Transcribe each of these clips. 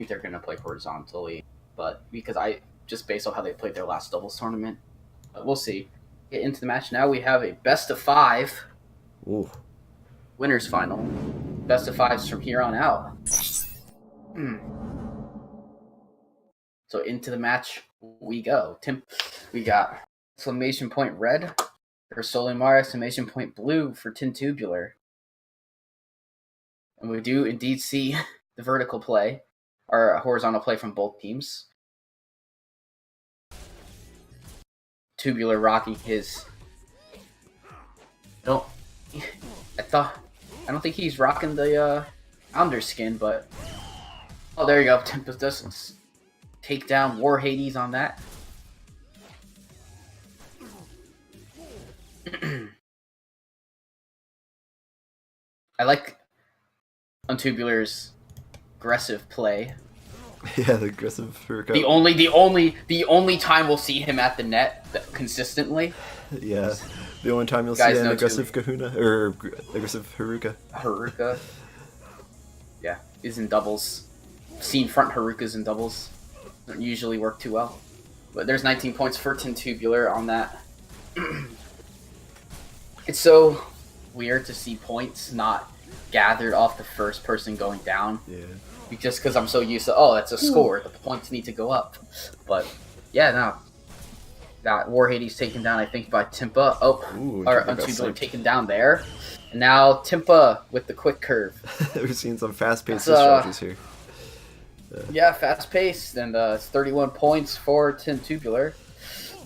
they're going to play horizontally, but because just based on how they played their last doubles tournament, we'll see. Get into the match now. We have a best of 5 winners final. Best of 5s from here on out. So into the match we go. We got exclamation point red for SolYMar, exclamation point blue for TinTubular. And we do indeed see the vertical play, or horizontal play from both teams. Tubular rocking his... I don't think he's rocking the underskin, but... Oh, there you go. Tempest does take down War Hades on that. I like Tubular's aggressive play. Yeah, the aggressive Haruka. The only time we'll see him at the net consistently. Yeah, the only time you'll see an aggressive Kahuna or aggressive Haruka. Haruka. Yeah, is in doubles. Seen front Harukas in doubles. Don't usually work too well. But there's 19 points for TinTubular on that. It's so weird to see points not gathered off the first person going down. Yeah. Just because I'm so used to, oh, that's a score. The points need to go up. But, yeah, no. Got War Hades taken down, I think, by Timpa. Oh, or Tubular taken down there. And now Timpa with the quick curve. We're seeing some fast-paced strategies here. Yeah, fast-paced, and it's 31 points for TinTubular.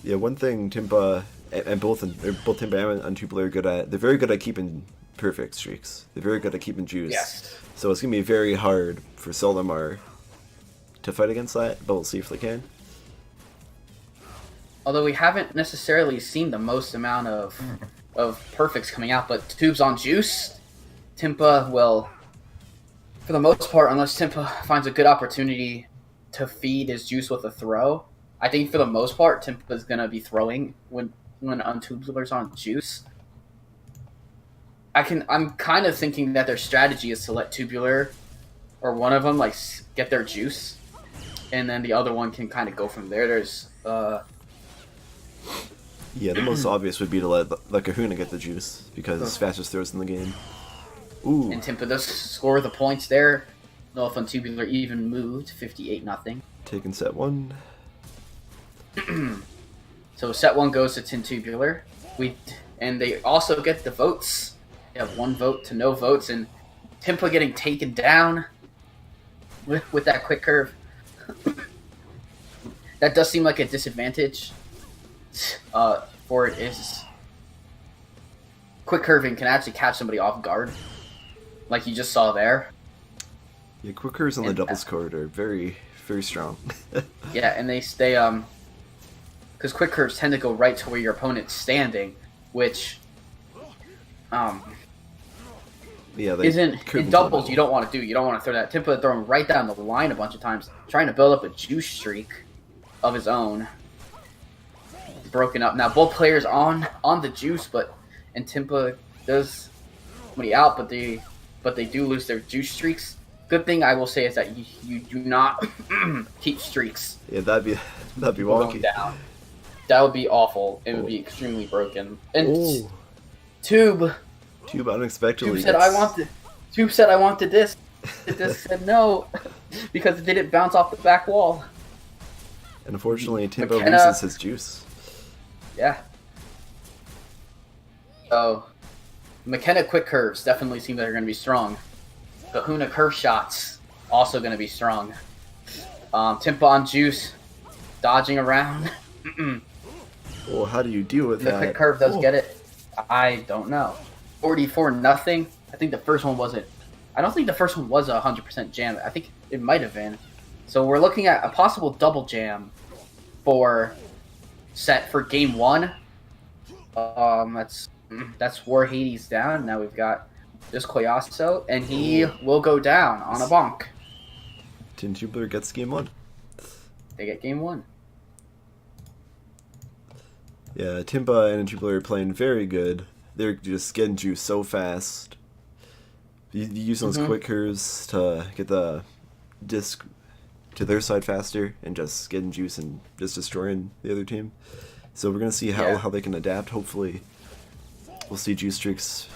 Yeah, one thing Timpa and both Timpa and Tubular are good at, they're very good at keeping perfect streaks. They're very good at keeping juice. Yes. So it's going to be very hard for SolYMar to fight against that, but we'll see if they can. Although we haven't necessarily seen the most amount of perfects coming out, but Tubes on juice, Timpa will, for the most part, unless Timpa finds a good opportunity to feed his juice with a throw, I think for the most part, Timpa's going to be throwing when Tubular's on juice. I'm kind of thinking that their strategy is to let Tubular, or one of them, like, get their juice, and then the other one can kind of go from there. There's, Yeah, the most obvious would be to let Kahuna get the juice, because it's fastest throws in the game. Ooh. And Timpa does score the points there. No, if Tubular even moved, 58-0. Taking set 1. So set 1 goes to TinTubular. And they also get the votes. They have 1 vote to no votes, and Timpa getting taken down with that quick curve. That does seem like a disadvantage for it. Is quick curving can actually catch somebody off guard, like you just saw there. Yeah, quick curves on the doubles court are very, very strong. Yeah, and they stay because quick curves tend to go right to where your opponent's standing, which yeah, isn't in doubles. You don't want to do. You don't want to throw that. Timpa throwing right down the line a bunch of times, trying to build up a juice streak of his own. Broken up now. Both players on the juice, and Timpa does somebody out, but they do lose their juice streaks. Good thing I will say is that you do not keep streaks. Yeah, that'd be wonky. Down. That would be awful. It would be extremely broken. And Tube unexpectedly. Tube said I wanted this. The disc said no because it didn't bounce off the back wall. And unfortunately, Timpa loses his juice. Yeah. So, McKenna quick curves definitely seem that they're going to be strong. Kahuna curve shots also going to be strong. Timpa on juice, dodging around. Well, how do you deal with that? The quick curve does get it. I don't know. 44-0. I think the first one wasn't. I don't think the first one was 100% jam. I think it might have been. So we're looking at a possible double jam for game 1. That's War Hades down. Now we've got this Koyasu, and he will go down on a bonk. TinTubular gets game 1. They get game 1. Yeah, Timpa and TinTubular are playing very good. They're just getting juice so fast. You use those quick curves to get the disc to their side faster and just getting juice and just destroying the other team. So we're gonna see how they can adapt. Hopefully, we'll see juice streaks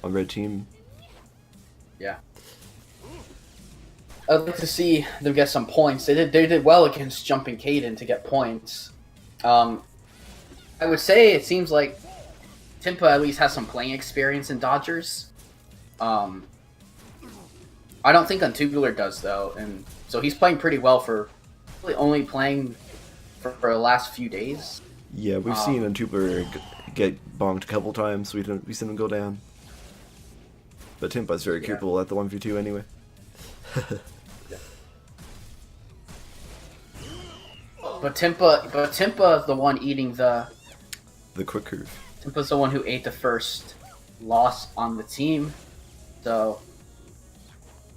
on red team. Yeah. I'd like to see them get some points. They did well against Jumping Kaden to get points. I would say it seems like Timpa at least has some playing experience in Dodgers. I don't think TinTubular does though, and so he's playing pretty well for really only playing for the last few days. Yeah, we've seen TinTubular get bonked a couple times. We've seen him go down, but Timpa's very capable at the 1v2 anyway. But Timpa's the one eating the quick curve. Timpa's the one who ate the first loss on the team. So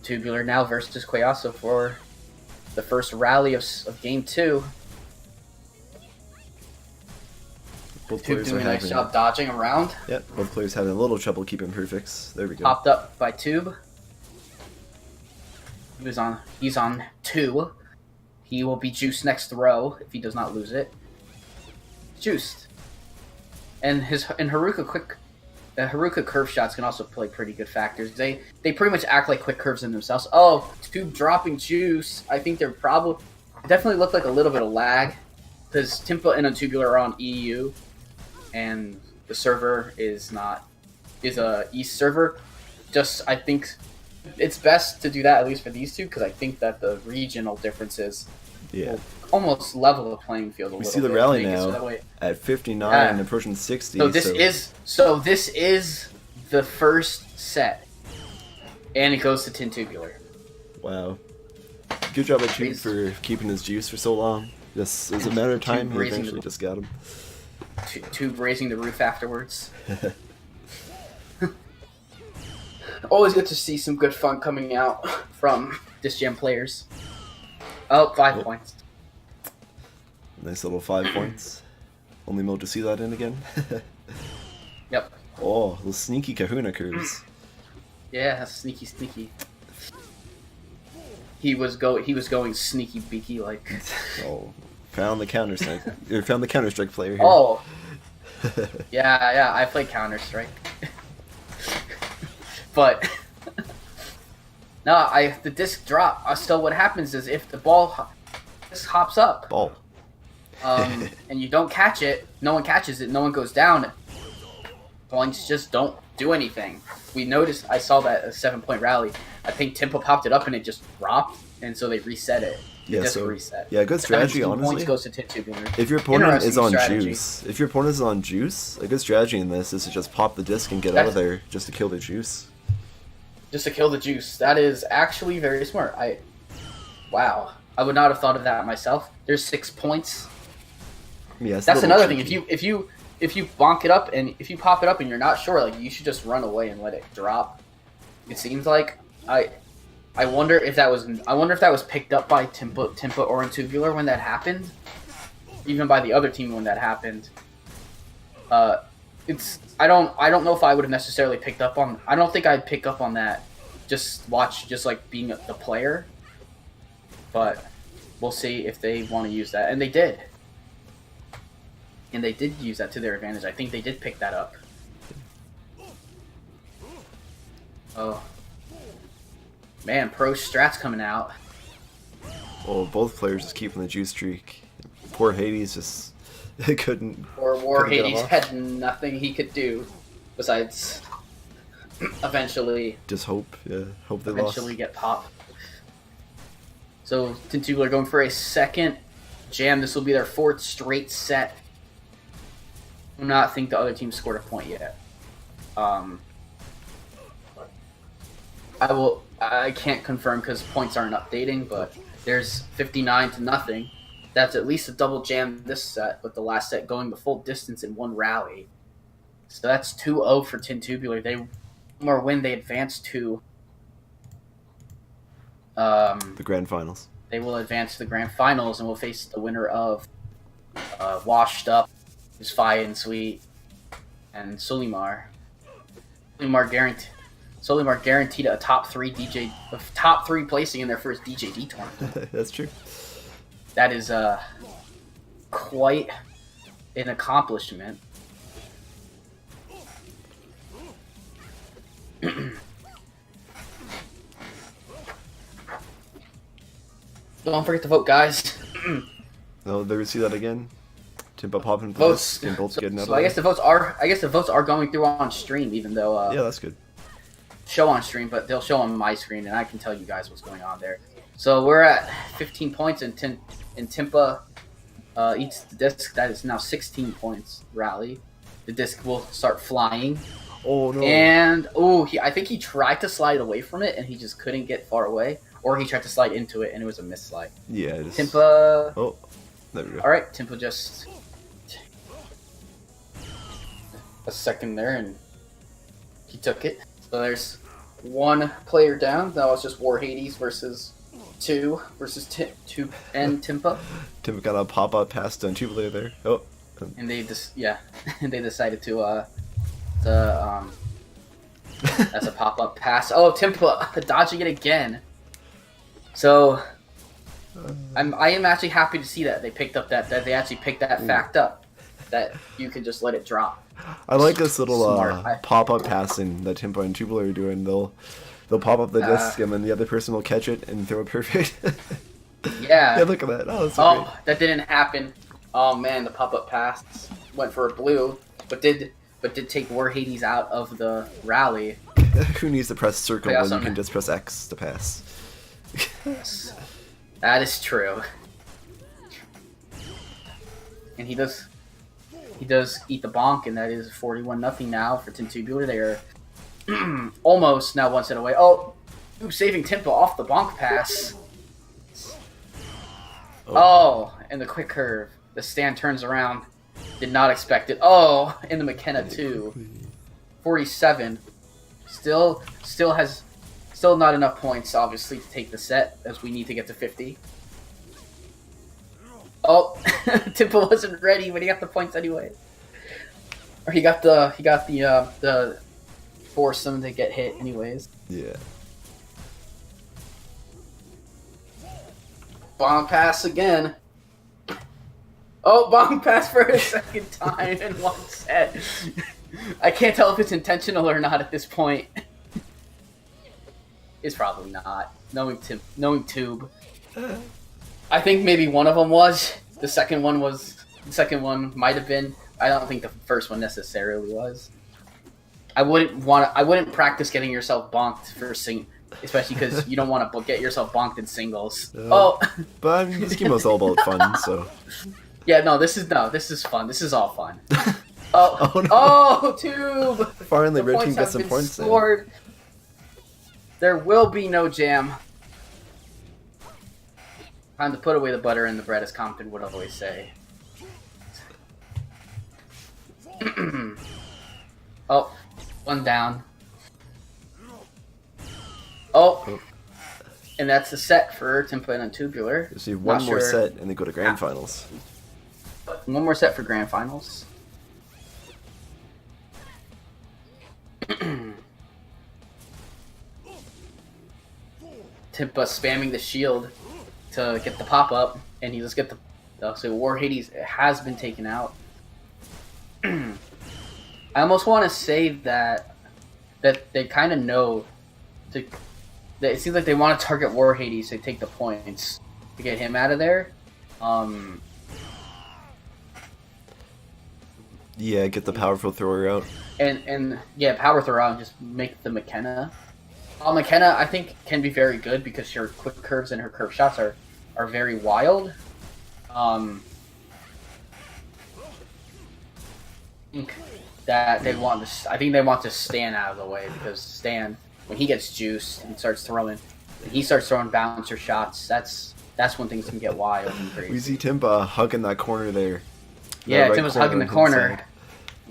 Tubular now versus Quayaso for the first rally of Game 2. Both Tube players doing are a nice job dodging around. Yep, both players having a little trouble keeping perfects. There we go. Popped up by Tube. He's on 2. He will be juiced next row if he does not lose it. Juiced. And Haruka curve shots can also play pretty good factors. They pretty much act like quick curves in themselves. Oh, Tube dropping juice. I think they're probably definitely looked like a little bit of lag because Timpa and TinTubular are on EU, and the server is a East server. I think it's best to do that at least for these two because I think that the regional differences will almost level the playing field a little bit. We see the rally now at 59 and approaching 60. So this is the first set, and it goes to TinTubular. Wow, good job by Tube for keeping his juice for so long. Just it was a matter of time. He eventually just got him. Tube raising the roof afterwards. Always good to see some good fun coming out from this gem players. Oh, 5 points. Nice little 5 points. Only mode to see that in again. Yep. Oh, little sneaky Kahuna curves. Yeah, sneaky. He was going sneaky beaky like. Oh, found the Counter Strike. Found the Counter Strike player here. Oh. Yeah. I play Counter Strike. But no, the disc drop. So what happens is if the ball just hops up, and you don't catch it, no one catches it, no one goes down. Points just don't do anything. We noticed. I saw that a 7-point rally. I think Timpa popped it up and it just dropped, and so they reset it. Reset. Yeah, good strategy. Honestly, points goes to TinTubular. If your opponent is on juice, a good strategy in this is to just pop the disc and get out of there just to kill the juice. Just to kill the juice. That is actually very smart. Wow. I would not have thought of that myself. There's 6 points. Yeah, that's another thing. If you bonk it up and if you pop it up and you're not sure, like you should just run away and let it drop. It seems like I wonder if that was picked up by Timpa or TinTubular when that happened. Even by the other team when that happened. I don't know if I would have necessarily picked up on. I don't think I'd pick up on that. Just like being the player. But we'll see if they want to use that, and they did. And they did use that to their advantage. I think they did pick that up. Oh. Man, pro strats coming out. Well, both players just keeping the juice streak. Poor Hades just couldn't. Poor Hades had nothing he could do besides eventually. Just hope, hope they eventually get popped. So TinTubular going for a second jam. This will be their 4th straight set. I do not think the other team scored a point yet. I can't confirm because points aren't updating, but there's 59-0. That's at least a double jam this set, with the last set going the full distance in 1 rally. So that's 2-0 for TinTubular. They more win, they advance to the grand finals. They will advance to the grand finals and will face the winner of Washed Up, Fi and Sweet, and SolYMar. SolYMar guaranteed. SolYMar guaranteed a top 3 placing in their first DJD tournament. That's true. That is quite an accomplishment. Don't forget to vote, guys. No, they would see that again. Timpa popping Votes. and both getting out. So I guess the votes are going through on stream, even though yeah, that's good. show on stream, but they'll show on my screen, and I can tell you guys what's going on there. So we're at 15 points, and Timpa eats the disc. That is now 16 points. Rally, the disc will start flying. Oh no! And I think he tried to slide away from it, and he just couldn't get far away, or he tried to slide into it, and it was a misslide. Yeah. Timpa. Oh, there we go. All right, Timpa just a second there, and he took it. So there's one player down. That was just War Hades versus Tube and Timpa. Timpa got a pop-up pass to TinTubular there. Oh. And they and they decided to that's a pop-up pass. Oh, Timpa dodging it again. So I am actually happy to see that they picked up that they actually picked that fact up, that you can just let it drop. I like this little pop-up passing that Timpa and Tubular are doing. They'll pop up the disc, and then the other person will catch it and throw it perfect. Yeah. Yeah, look at that. Oh, that's so great. That didn't happen. Oh man, the pop-up pass went for a blue, but did take War Hades out of the rally. Who needs to press circle when you can just press X to pass? That is true. And he does eat the bonk, and that is 41-0 now for TinTubular. They are almost now one set away. Oh, saving Timpa off the bonk pass. Oh, and the quick curve. The stand turns around. Did not expect it. Oh, and the McKenna too. 47. Still not enough points, obviously, to take the set, as we need to get to 50. Oh, Timpa wasn't ready, but he got the points anyway. Or he got the force him to get hit anyways. Yeah. Bomb pass again. Oh, bomb pass for a second time in one set. I can't tell if it's intentional or not at this point. It's probably not. Knowing Tube. I think maybe one of them was. The second one might have been. I don't think the first one necessarily was. I wouldn't practice getting yourself bonked for especially because you don't want to get yourself bonked in singles. But I mean, this game was all about fun, so. Yeah, this is fun. This is all fun. Oh no! Oh, Tube! Finally, red team gets some points. Scored. There will be no jam. Time to put away the butter in the bread, as Compton would always say. Oh, one down. Oh, and that's the set for Timpa and Tubular. You see one more set, and they go to grand finals. One more set for grand finals. Timpa spamming the shield to get the pop-up, and he just get the... So War Hades has been taken out. I almost want to say that they kind of know... that it seems like they want to target War Hades to take the points to get him out of there. Yeah, get the powerful thrower out. And yeah, power throw out and just make the McKenna. McKenna, I think, can be very good because her quick curves and her curve shots are very wild. I think they want to Stan out of the way, because Stan, when he gets juiced and starts throwing bouncer shots, that's when things can get wild and crazy. We see Timpa hugging that corner there. Yeah, Timpa's hugging the corner,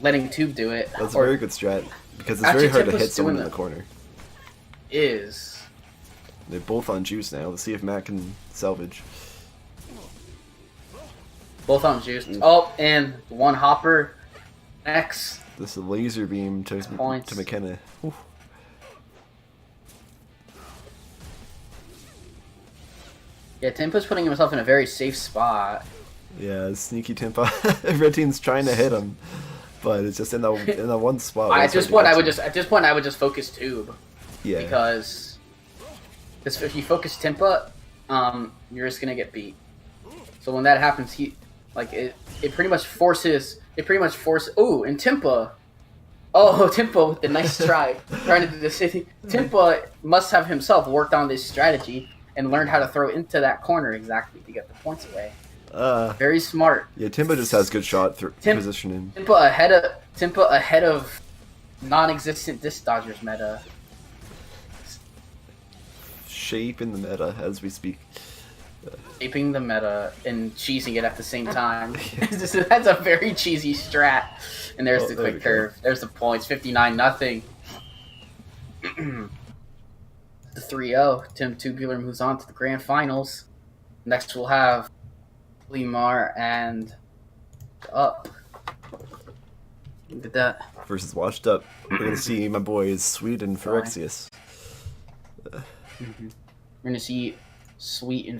letting Tube do it. That's a very good strat, because it's very hard to hit someone in the corner. They're both on juice now. Let's see if Matt can salvage. Both on juice. Oh, and one hopper. X. This is a laser beam to McKenna. Oof. Yeah, Timpa's putting himself in a very safe spot. Yeah, sneaky Timpa. Red team's trying to hit him, but it's just in the one spot. At this point, I would just focus Tube. Yeah. Because if you focus Timpa, you're just gonna get beat. So when that happens, it pretty much forces. Ooh, and Timpa. Oh, Timpa with the nice strike. Trying to do the city. Timpa must have himself worked on this strategy and learned how to throw into that corner exactly to get the points away. Very smart. Yeah, Timpa just has good shot positioning. Timpa ahead of non-existent Disc Dodgers meta. Shape in the meta as we speak. Shaping the meta and cheesing it at the same time. That's a very cheesy strat. And there's the quick curve. There's the points. 59-0. The 3-0. TinTubular moves on to the grand finals. Next we'll have SolYMar and Up. Look at that. Versus Washed Up. We're going to see my boys Sweet and Phyrexius. We're going to see Sweet and